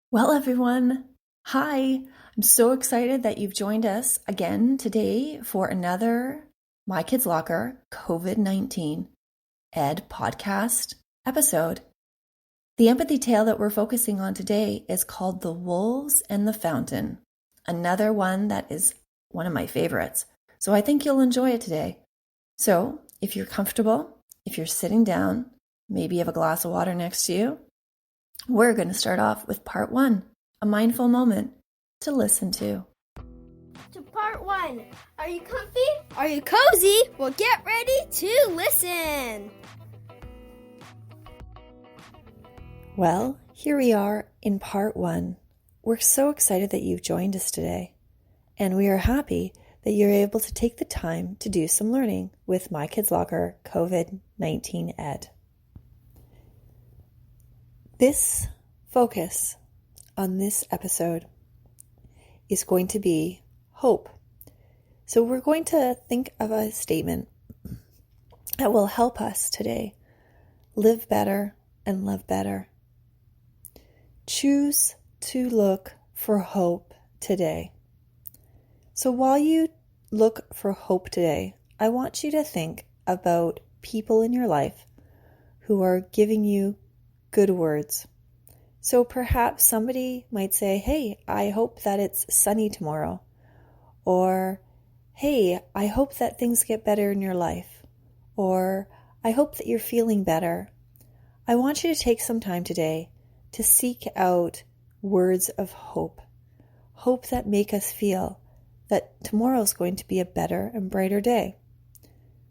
Well, everyone, hi. I'm so excited that you've joined us again today for another My Kids Locker COVID-19 Ed podcast episode. The empathy tale that we're focusing on today is called The Wolves and the Fountain, another one that is one of my favorites. So I think you'll enjoy it today. So if you're comfortable, if you're sitting down, maybe you have a glass of water next to you, we're going to start off with part one, a mindful moment to listen to. To part one. Are you comfy? Are you cozy? Well, get ready to listen. Well, here we are in part one. We're so excited that you've joined us today, and we are happy that you're able to take the time to do some learning with My Kids Locker COVID-19 Ed. This focus on this episode is going to be hope. So we're going to think of a statement that will help us today live better and love better. Choose to look for hope today. So while you look for hope today, I want you to think about people in your life who are giving you good words. So perhaps somebody might say, hey, I hope that it's sunny tomorrow. Or, hey, I hope that things get better in your life. Or, I hope that you're feeling better. I want you to take some time today to seek out words of hope. Hope that make us feel that tomorrow is going to be a better and brighter day.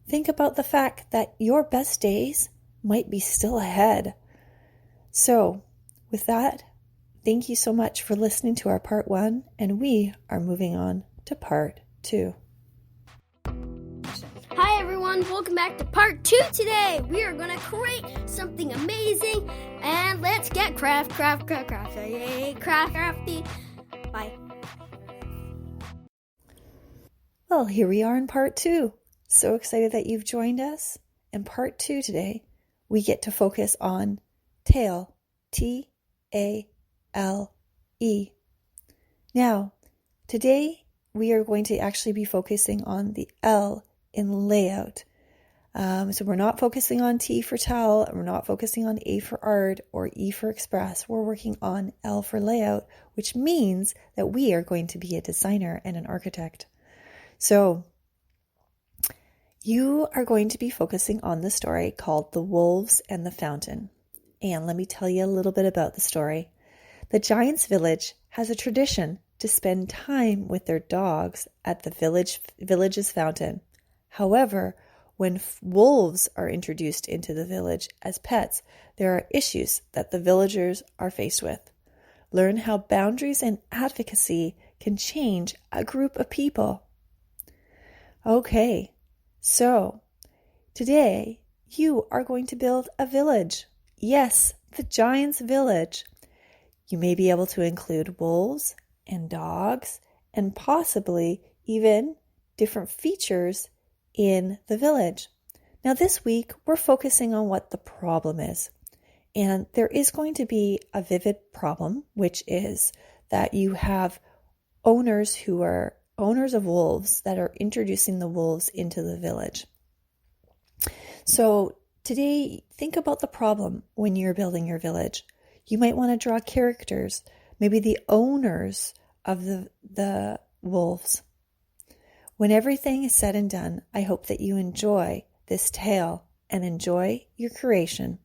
Think about the fact that your best days might be still ahead. So, with that, thank you so much for listening to our part one, and we are moving on to part two. Hi everyone, welcome back to part two today. We are going to create something amazing, and let's get crafty. Bye. Well, here we are in part two. So excited that you've joined us. In part two today, we get to focus on tale, T-A-L-E. Now, today we are going to actually be focusing on the L in layout. So we're not focusing on T for towel, and we're not focusing on A for art or E for express. We're working on L for layout, which means that we are going to be a designer and an architect. So you are going to be focusing on the story called The Wolves and the Fountain. And let me tell you a little bit about the story. The Giant's Village has a tradition to spend time with their dogs at the village's fountain. However, when wolves are introduced into the village as pets, there are issues that the villagers are faced with. Learn how boundaries and advocacy can change a group of people. Okay, so today you are going to build a village. Yes, the Giant's Village. You may be able to include wolves and dogs and possibly even different features in the village. Now this week, we're focusing on what the problem is. And there is going to be a vivid problem, which is that you have owners who are owners of wolves that are introducing the wolves into the village. So today, think about the problem when you're building your village. You might want to draw characters, maybe the owners of the wolves. When everything is said and done, I hope that you enjoy this tale and enjoy your creation.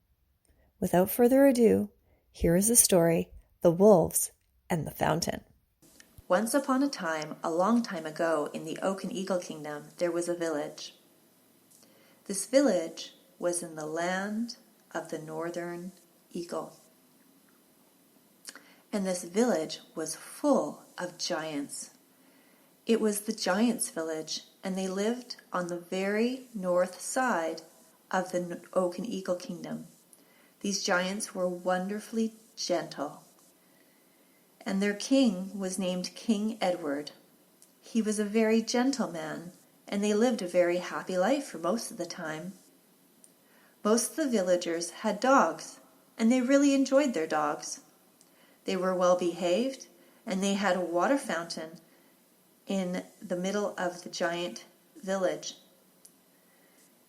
Without further ado, here is the story, The Wolves and the Fountain. Once upon a time, a long time ago, in the Oak and Eagle Kingdom, there was a village. This village was in the land of the northern eagle. And this village was full of giants. It was the Giants' Village, and they lived on the very north side of the Oak and Eagle Kingdom. These giants were wonderfully gentle, and their king was named King Edward. He was a very gentle man, and they lived a very happy life for most of the time. Most of the villagers had dogs, and they really enjoyed their dogs. They were well behaved, and they had a water fountain in the middle of the giant village.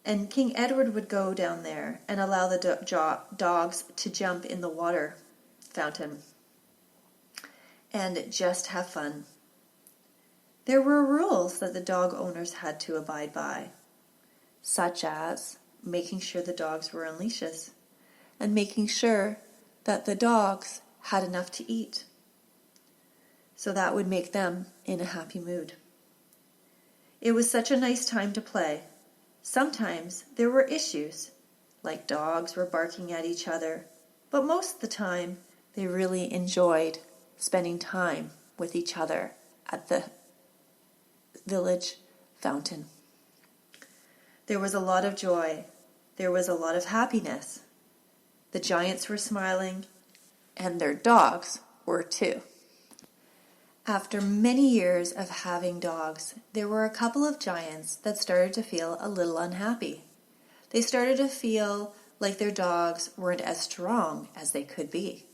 And King Edward would go down there and allow the dogs to jump in the water fountain and just have fun. There were rules that the dog owners had to abide by, such as making sure the dogs were on leashes and making sure that the dogs had enough to eat. So that would make them in a happy mood. It was such a nice time to play. Sometimes there were issues, like dogs were barking at each other, but most of the time they really enjoyed spending time with each other at the village fountain. There was a lot of joy. There was a lot of happiness. The giants were smiling, and their dogs were too. After many years of having dogs, there were a couple of giants that started to feel a little unhappy. They started to feel like their dogs weren't as strong as they could be.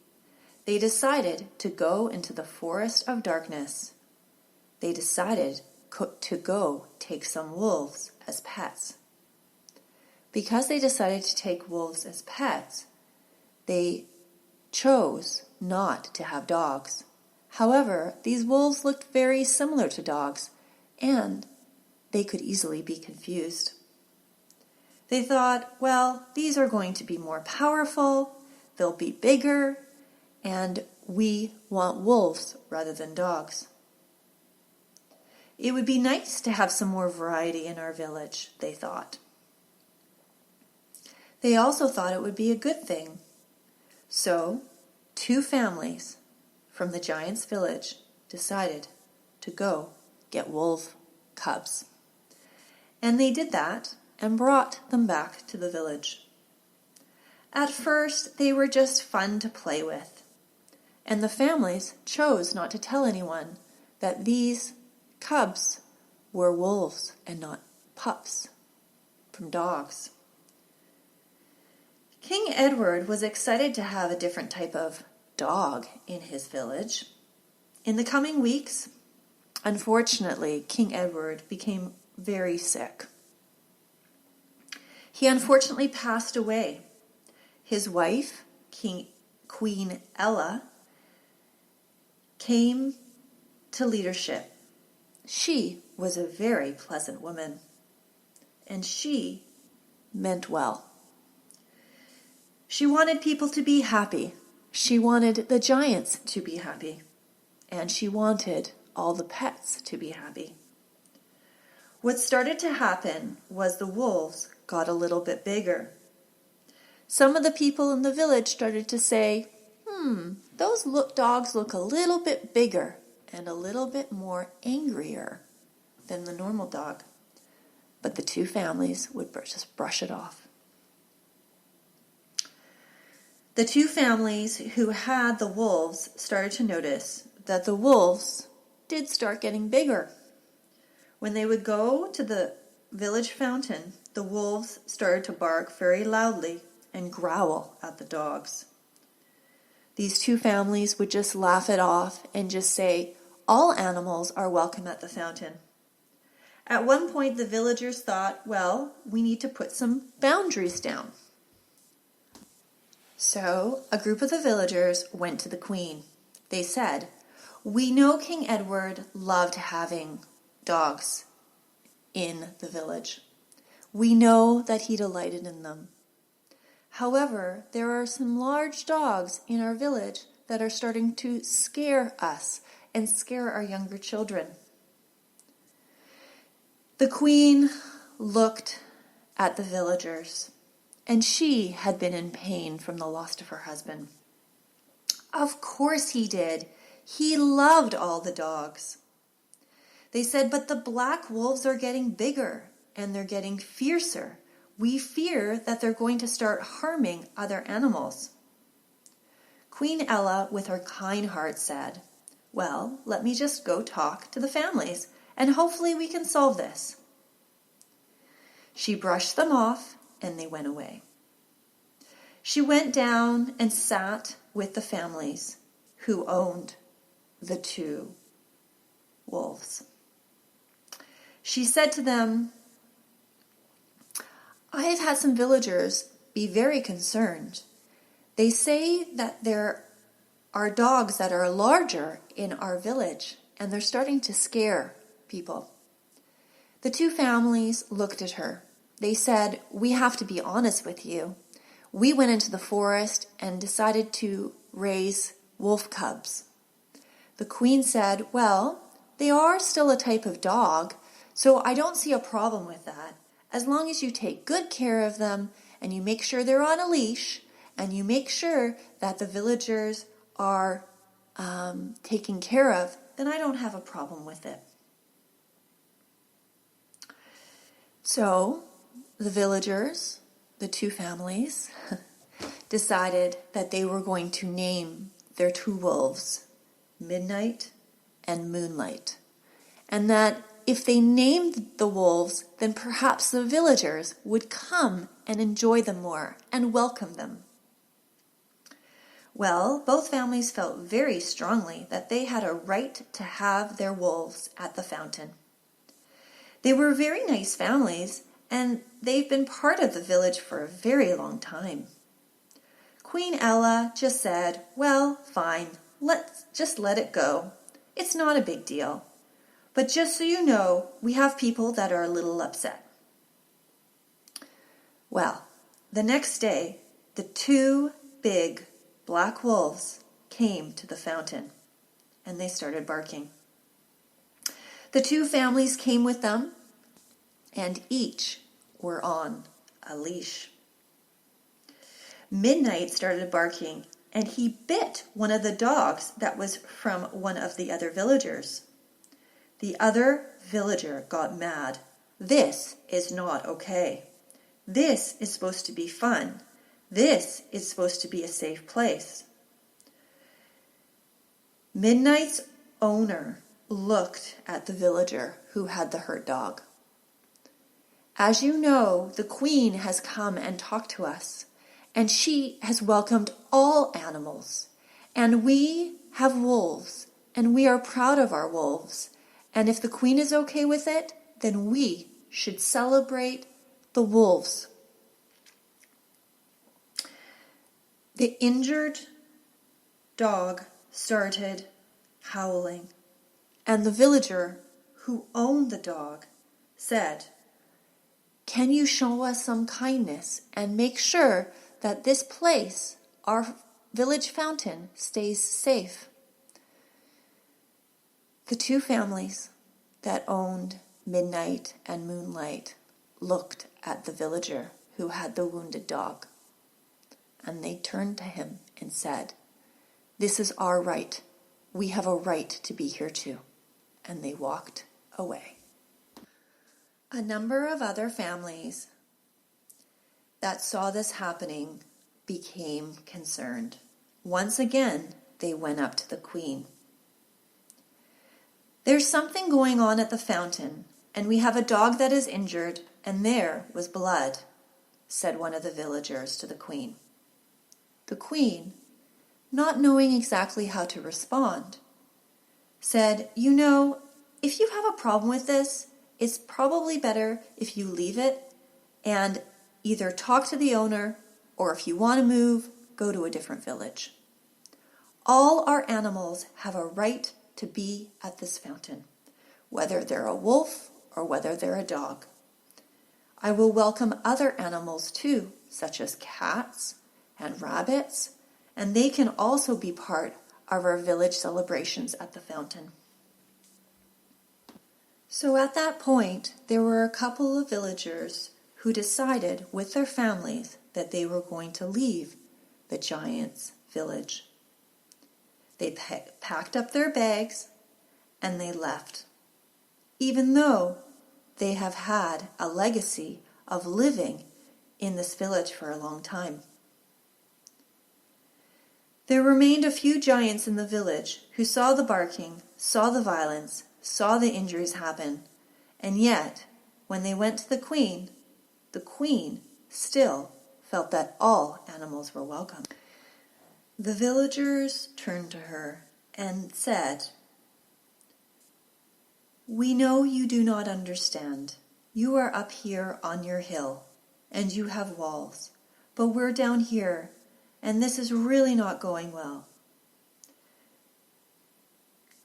They decided to go into the forest of darkness. They decided to go take some wolves as pets. Because they decided to take wolves as pets, they chose not to have dogs. However, these wolves looked very similar to dogs, and they could easily be confused. They thought, well, these are going to be more powerful, they'll be bigger, and we want wolves rather than dogs. It would be nice to have some more variety in our village, they thought. They also thought it would be a good thing. So, 2 families from the giant's village decided to go get wolf cubs. And they did that and brought them back to the village. At first, they were just fun to play with, and the families chose not to tell anyone that these cubs were wolves and not pups from dogs. King Edward was excited to have a different type of dog in his village. In the coming weeks, unfortunately, King Edward became very sick. He unfortunately passed away. His wife, Queen Ella, came to leadership. She was a very pleasant woman, and she meant well. She wanted people to be happy. She wanted the giants to be happy, and she wanted all the pets to be happy. What started to happen was the wolves got a little bit bigger. Some of the people in the village started to say, those dogs look a little bit bigger and a little bit more angrier than the normal dog. But the 2 families would just brush it off. The 2 families who had the wolves started to notice that the wolves did start getting bigger. When they would go to the village fountain, the wolves started to bark very loudly and growl at the dogs. These 2 families would just laugh it off and just say, all animals are welcome at the fountain. At one point, the villagers thought, well, we need to put some boundaries down. So a group of the villagers went to the Queen. They said, we know King Edward loved having dogs in the village. We know that he delighted in them. However, there are some large dogs in our village that are starting to scare us and scare our younger children. The Queen looked at the villagers, and she had been in pain from the loss of her husband. Of course he did. He loved all the dogs. They said, but the black wolves are getting bigger and they're getting fiercer. We fear that they're going to start harming other animals. Queen Ella, with her kind heart, said, well, let me just go talk to the families and hopefully we can solve this. She brushed them off and they went away. She went down and sat with the families who owned the two wolves. She said to them, I have had some villagers be very concerned. They say that there are dogs that are larger in our village, and they're starting to scare people. The two families looked at her. They said, we have to be honest with you. We went into the forest and decided to raise wolf cubs. The queen said, well, they are still a type of dog, so I don't see a problem with that. As long as you take good care of them and you make sure they're on a leash and you make sure that the villagers are taken care of, then I don't have a problem with it. So the villagers, the two families, decided that they were going to name their two wolves Midnight and Moonlight, and that if they named the wolves, then perhaps the villagers would come and enjoy them more and welcome them. Well, both families felt very strongly that they had a right to have their wolves at the fountain. They were very nice families, and they've been part of the village for a very long time. Queen Ella just said, well, fine, let's just let it go. It's not a big deal. But just so you know, we have people that are a little upset. Well, the next day, the two big black wolves came to the fountain, and they started barking. The two families came with them, and each were on a leash. Midnight started barking, and he bit one of the dogs that was from one of the other villagers. The other villager got mad. This is not okay. This is supposed to be fun. This is supposed to be a safe place. Midnight's owner looked at the villager who had the hurt dog. As you know, the queen has come and talked to us, and she has welcomed all animals. And we have wolves, and we are proud of our wolves. And if the queen is okay with it, then we should celebrate the wolves. The injured dog started howling, and the villager who owned the dog said, can you show us some kindness and make sure that this place, our village fountain, stays safe? The two families that owned Midnight and Moonlight looked at the villager who had the wounded dog, and they turned to him and said, this is our right. We have a right to be here too. And they walked away. A number of other families that saw this happening became concerned. Once again, they went up to the queen. There's something going on at the fountain, and we have a dog that is injured, and there was blood, said one of the villagers to the queen. The queen, not knowing exactly how to respond, said, you know, if you have a problem with this, it's probably better if you leave it and either talk to the owner, or if you want to move, go to a different village. All our animals have a right to be at this fountain, whether they're a wolf or whether they're a dog. I will welcome other animals too, such as cats and rabbits, and they can also be part of our village celebrations at the fountain. So at that point, there were a couple of villagers who decided with their families that they were going to leave the giant's village. They packed up their bags and they left, even though they have had a legacy of living in this village for a long time. There remained a few giants in the village who saw the barking, saw the violence, saw the injuries happen, and yet, when they went to the queen still felt that all animals were welcome. The villagers turned to her and said, "We know you do not understand. You are up here on your hill, and you have walls, but we're down here, and this is really not going well.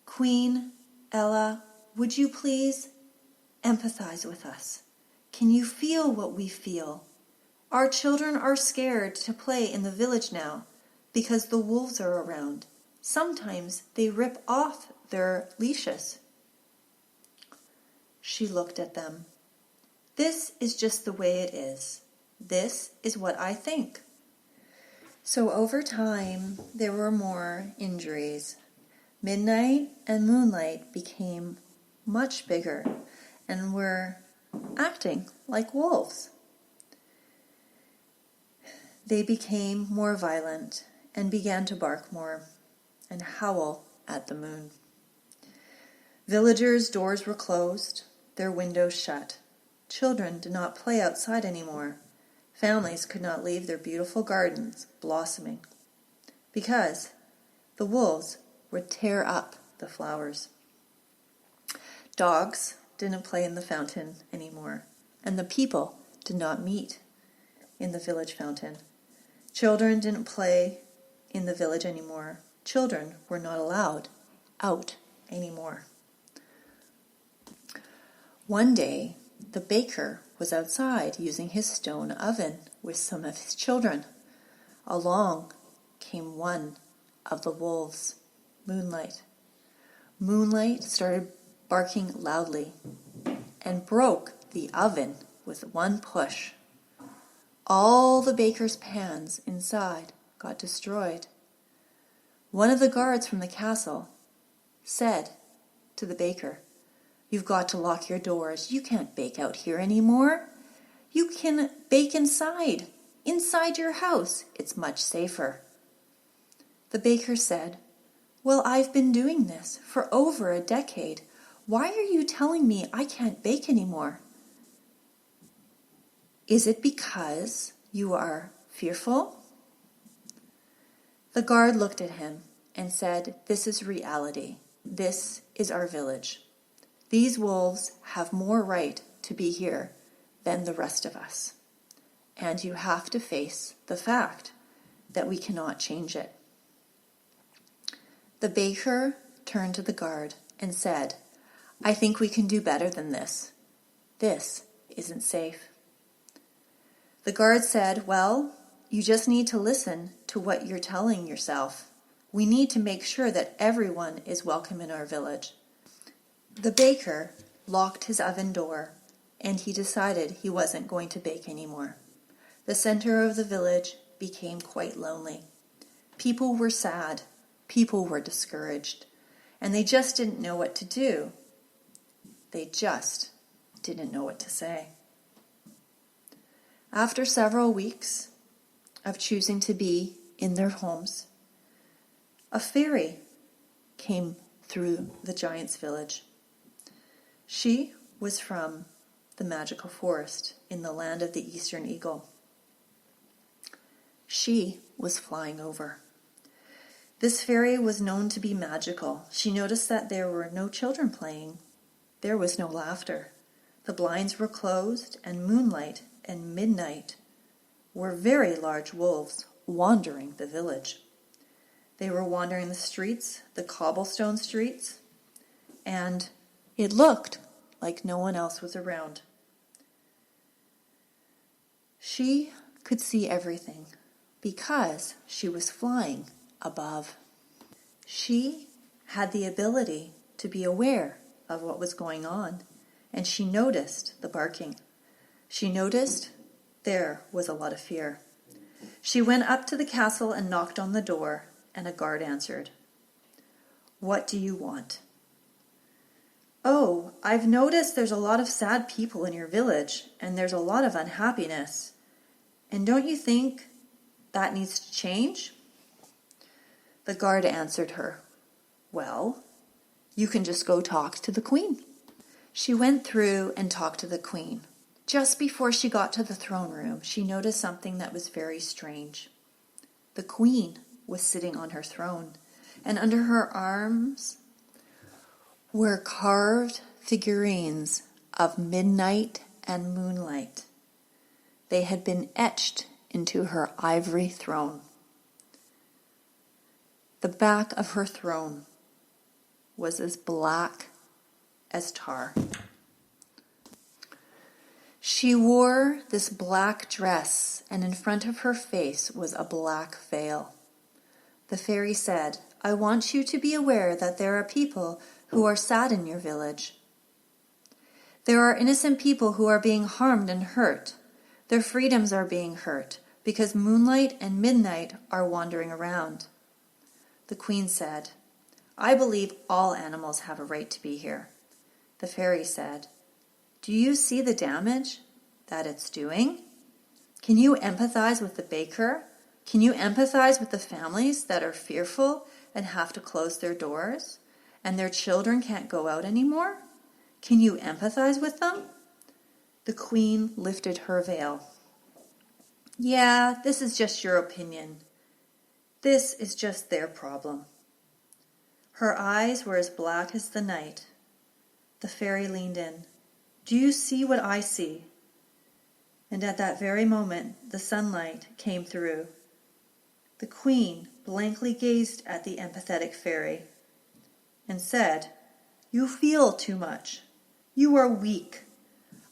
Queen Ella, would you please empathize with us? Can you feel what we feel? Our children are scared to play in the village now because the wolves are around. Sometimes they rip off their leashes." She looked at them. "This is just the way it is. This is what I think." So over time, there were more injuries. Midnight and Moonlight became much bigger and were acting like wolves. They became more violent and began to bark more and howl at the moon. Villagers' doors were closed, their windows shut. Children did not play outside anymore. Families could not leave their beautiful gardens blossoming because the wolves would tear up the flowers. Dogs didn't play in the fountain anymore, and the people did not meet in the village fountain. Children didn't play in the village anymore. Children were not allowed out anymore. One day, the baker was outside using his stone oven with some of his children. Along came one of the wolves, Moonlight. Moonlight started barking loudly and broke the oven with one push. All the baker's pans inside got destroyed. One of the guards from the castle said to the baker, "You've got to lock your doors. You can't bake out here anymore. You can bake inside your house. It's much safer." The baker said, "Well, I've been doing this for over a decade. Why are you telling me I can't bake anymore? Is it because you are fearful?" The guard looked at him and said, "This is reality. This is our village. These wolves have more right to be here than the rest of us. And you have to face the fact that we cannot change it." The baker turned to the guard and said, "I think we can do better than this. This isn't safe." The guard said, "Well, you just need to listen to what you're telling yourself. We need to make sure that everyone is welcome in our village." The baker locked his oven door, and he decided he wasn't going to bake anymore. The center of the village became quite lonely. People were sad. People were discouraged. And they just didn't know what to do. They just didn't know what to say. After several weeks of choosing to be in their homes, a fairy came through the giant's village. She was from the magical forest in the land of the Eastern Eagle. She was flying over. This fairy was known to be magical. She noticed that there were no children playing. There was no laughter. The blinds were closed, and Moonlight and Midnight were very large wolves wandering the village. They were wandering the streets, the cobblestone streets, and it looked like no one else was around. She could see everything because she was flying above. She had the ability to be aware of what was going on, and she noticed the barking. She noticed there was a lot of fear. She went up to the castle and knocked on the door, and a guard answered. "What do you want?" "Oh, I've noticed there's a lot of sad people in your village, and there's a lot of unhappiness. And don't you think that needs to change?" The guard answered her, "Well, you can just go talk to the queen." She went through and talked to the queen. Just before she got to the throne room, she noticed something that was very strange. The queen was sitting on her throne, and under her arms were carved figurines of midnight and moonlight. They had been etched into her ivory throne. The back of her throne was as black as tar. She wore this black dress, and in front of her face was a black veil. The fairy said, "I want you to be aware that there are people who are sad in your village. There are innocent people who are being harmed and hurt. Their freedoms are being hurt because moonlight and midnight are wandering around." The queen said, "I believe all animals have a right to be here." The fairy said, "Do you see the damage that it's doing? Can you empathize with the baker? Can you empathize with the families that are fearful and have to close their doors, and their children can't go out anymore? Can you empathize with them?" The queen lifted her veil. "Yeah, this is just your opinion. This is just their problem." Her eyes were as black as the night. The fairy leaned in. "Do you see what I see?" And at that very moment, the sunlight came through. The queen blankly gazed at the empathetic fairy and said, "You feel too much. You are weak.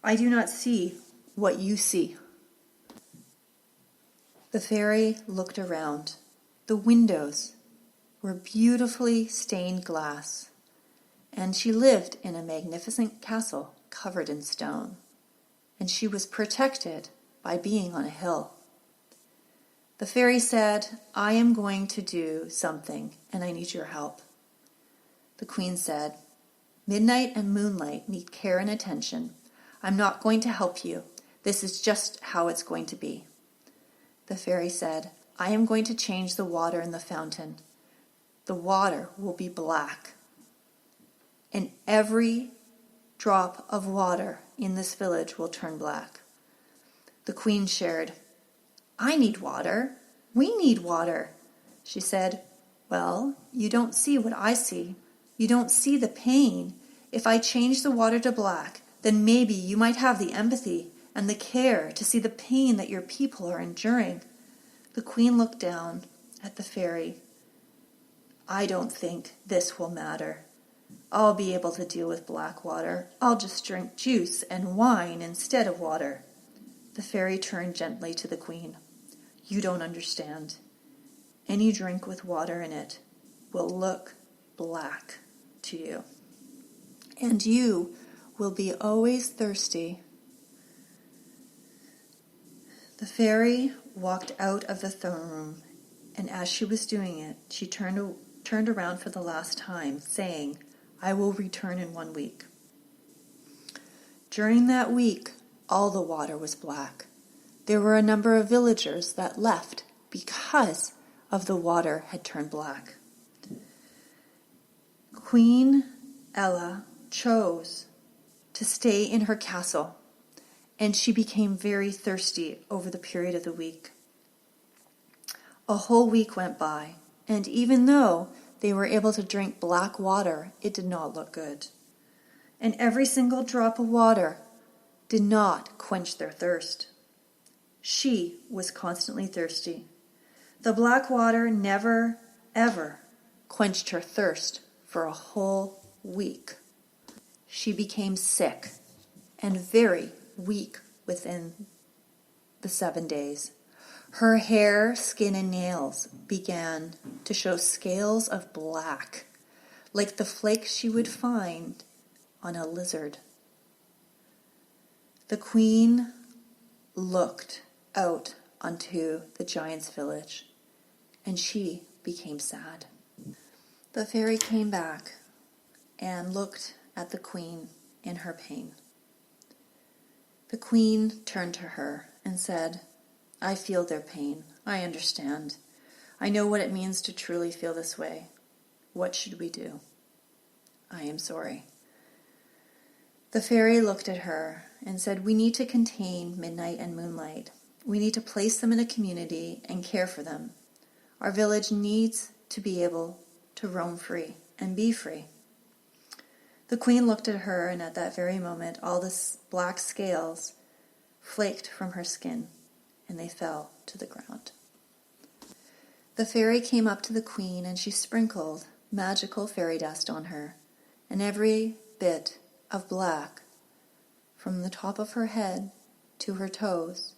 I do not see what you see." The fairy looked around. The windows were beautifully stained glass, and she lived in a magnificent castle covered in stone, and she was protected by being on a hill. The fairy said, "I am going to do something, and I need your help." The queen said, "Midnight and moonlight need care and attention. I'm not going to help you. This is just how it's going to be." The fairy said, "I am going to change the water in the fountain. The water will be black, and every drop of water in this village will turn black." The queen shared, "I need water. We need water." She said, "Well, you don't see what I see. You don't see the pain. If I change the water to black, then maybe you might have the empathy and the care to see the pain that your people are enduring." The queen looked down at the fairy. "I don't think this will matter. I'll be able to deal with black water. I'll just drink juice and wine instead of water." The fairy turned gently to the queen. "You don't understand. Any drink with water in it will look black to you, and you will be always thirsty." The fairy walked out of the throne room, and as she was doing it, she turned around for the last time, saying, "I will return in 1 week." During that week, all the water was black. There were a number of villagers that left because of the water had turned black. Queen Ella chose to stay in her castle, and she became very thirsty over the period of the week. A whole week went by, and even though they were able to drink black water, it did not look good. And every single drop of water did not quench their thirst. She was constantly thirsty. The black water never, ever quenched her thirst for a whole week. She became sick and very weak within the 7 days. Her hair, skin, and nails began to show scales of black, like the flakes she would find on a lizard. The queen looked out onto the giant's village, and she became sad. The fairy came back and looked at the queen in her pain. The queen turned to her and said, "I feel their pain. I understand. I know what it means to truly feel this way. What should we do? I am sorry." The fairy looked at her and said, "We need to contain midnight and moonlight. We need to place them in a community and care for them. Our village needs to be able to roam free and be free. The queen looked at her, and at that very moment, all the black scales flaked from her skin, and they fell to the ground. The fairy came up to the queen, and she sprinkled magical fairy dust on her, and every bit of black, from the top of her head to her toes,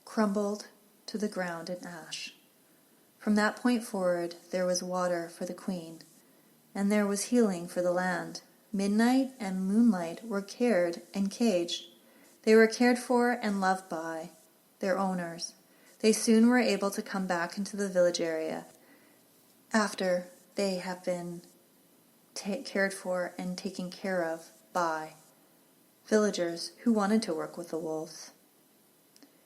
crumbled to the ground in ash. From that point forward, there was water for the queen, and there was healing for the land. Midnight and Moonlight were cared and caged. They were cared for and loved by their owners. They soon were able to come back into the village area after they have been cared for and taken care of by villagers who wanted to work with the wolves.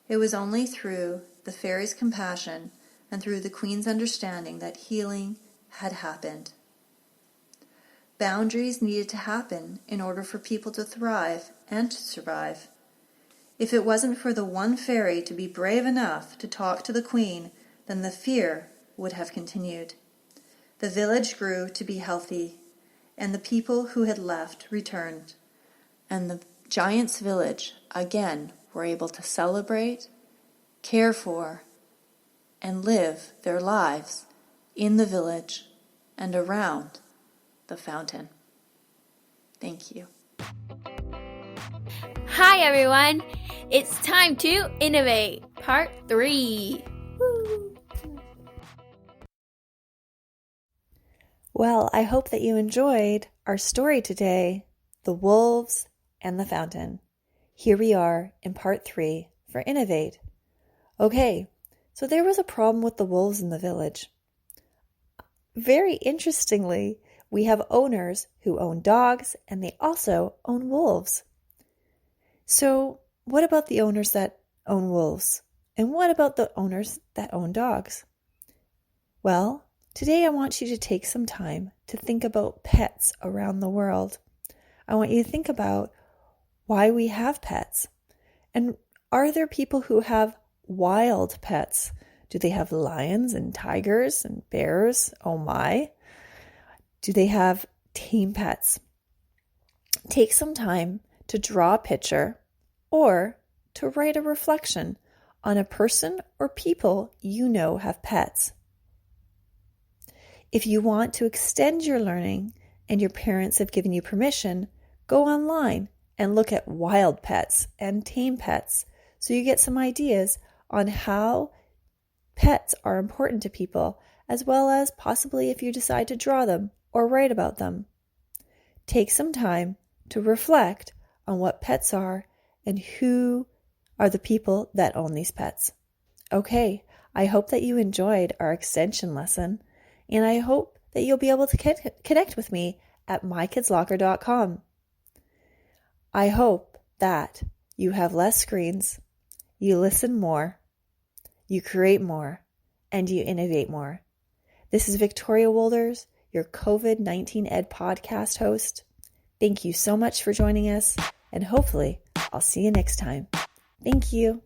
It was only through the fairy's compassion and through the queen's understanding that healing had happened. Boundaries needed to happen in order for people to thrive and to survive. If it wasn't for the one fairy to be brave enough to talk to the queen, then the fear would have continued. The village grew to be healthy, and the people who had left returned. And the giant's village again were able to celebrate, care for, and live their lives in the village and around the fountain. Thank you. Hi everyone, it's time to innovate, part 3. Woo. Well, I hope that you enjoyed our story today, The Wolves and the Fountain. Here we are in part 3 for Innovate. Okay, so there was a problem with the wolves in the village. Very interestingly, we have owners who own dogs and they also own wolves. So what about the owners that own wolves? And what about the owners that own dogs? Well, today I want you to take some time to think about pets around the world. I want you to think about why we have pets. And are there people who have wild pets? Do they have lions and tigers and bears? Oh my. Do they have tame pets? Take some time to draw a picture or to write a reflection on a person or people you know have pets. If you want to extend your learning and your parents have given you permission, go online and look at wild pets and tame pets so you get some ideas on how pets are important to people, as well as possibly if you decide to draw them or write about them. Take some time to reflect on what pets are and who are the people that own these pets. Okay, I hope that you enjoyed our extension lesson, and I hope that you'll be able to connect with me at mykidslocker.com. I hope that you have less screens, you listen more, you create more, and you innovate more. This is Victoria Wolders, your COVID-19 Ed podcast host. Thank you so much for joining us, and hopefully I'll see you next time. Thank you.